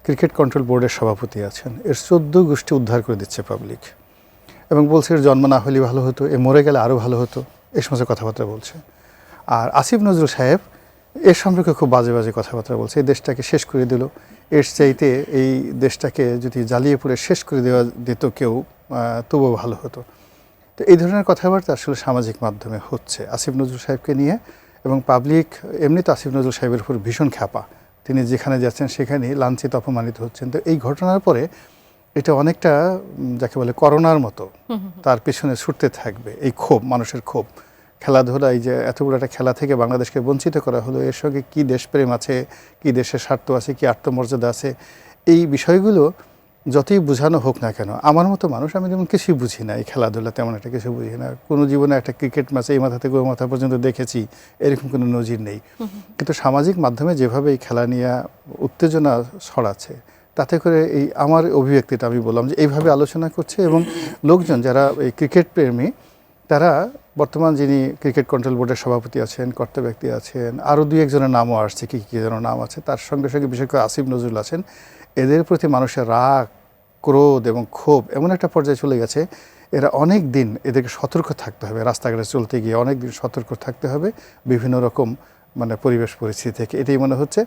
Cricket control বোর্ডের সভাপতি আছেন, এর 14 গোষ্ঠী উদ্ধার করে দিচ্ছে পাবলিক, এবং বলছে এর জন্ম না হলে ভালো হতো, এ মরে গেলে আরও ভালো হতো, এই সমস্ত কথাবার্তা বলছে। আর আসিফ নজরুল সাহেব এর সম্পর্কে খুব বাজে বাজে কথাবার্তা বলছে, এই দেশটাকে শেষ করে দিল, এর চাইতে এই দেশটাকে যদি জ্বালিয়ে পুড়ে শেষ করে দেওয়া দিত কেউ তবুও ভালো হতো। তো এই ধরনের কথাবার্তা আসলে সামাজিক মাধ্যমে হচ্ছে আসিফ নজরুল সাহেবকে নিয়ে, এবং পাবলিক এমনি তো আসিফ নজরুল সাহেবের উপর ভীষণ খ্যাপা, তিনি যেখানে যাচ্ছেন সেখানেই লাঞ্ছিত অপমানিত হচ্ছেন। তো এই ঘটনার পরে এটা অনেকটা যাকে বলে করোনার মতো তার পিছনে ছুটতে থাকবে এই ক্ষোভ, মানুষের ক্ষোভ। খেলাধুলা, এই যে এত বড় একটা খেলা থেকে বাংলাদেশকে বঞ্চিত করা হলো, এর সঙ্গে কী দেশপ্রেম আছে, কী দেশের স্বার্থ আছে, কী আত্মমর্যাদা আছে, এই বিষয়গুলো যতই বোঝানো হোক না কেন, আমার মতো মানুষ, আমি যেমন কিছুই বুঝি না, এই খেলাধুলা তেমন একটা কিছু বুঝি না, কোনো জীবনে একটা ক্রিকেট ম্যাচ এই মাথা থেকে ওই মাথা পর্যন্ত দেখেছি এরকম কোনো নজির নেই। কিন্তু সামাজিক মাধ্যমে যেভাবে এই খেলা নিয়ে উত্তেজনা ছড়াচ্ছে, তাতে করে এই আমার অভিব্যক্তিটা আমি বললাম যে এইভাবে আলোচনা করছে, এবং লোকজন যারা এই ক্রিকেট প্রেমী তারা বর্তমান যিনি ক্রিকেট কন্ট্রোল বোর্ডের সভাপতি আছেন, কর্তা ব্যক্তি আছেন, আরও দুই একজনের নামও আসছে, কী কী যেন নাম আছে, তার সঙ্গে সঙ্গে বিশেষ করে আসিফ নজরুল আছেন, এদের প্রতি মানুষের রাগ, ক্রোধ এবং ক্ষোভ এমন একটা পর্যায়ে চলে গেছে, এরা অনেক দিন এদেরকে সতর্ক থাকতে হবে, রাস্তাঘাটে চলতে গিয়ে অনেক দিন সতর্ক থাকতে হবে বিভিন্ন রকম মানে পরিবেশ পরিস্থিতি থেকে, এটাই মনে হচ্ছে।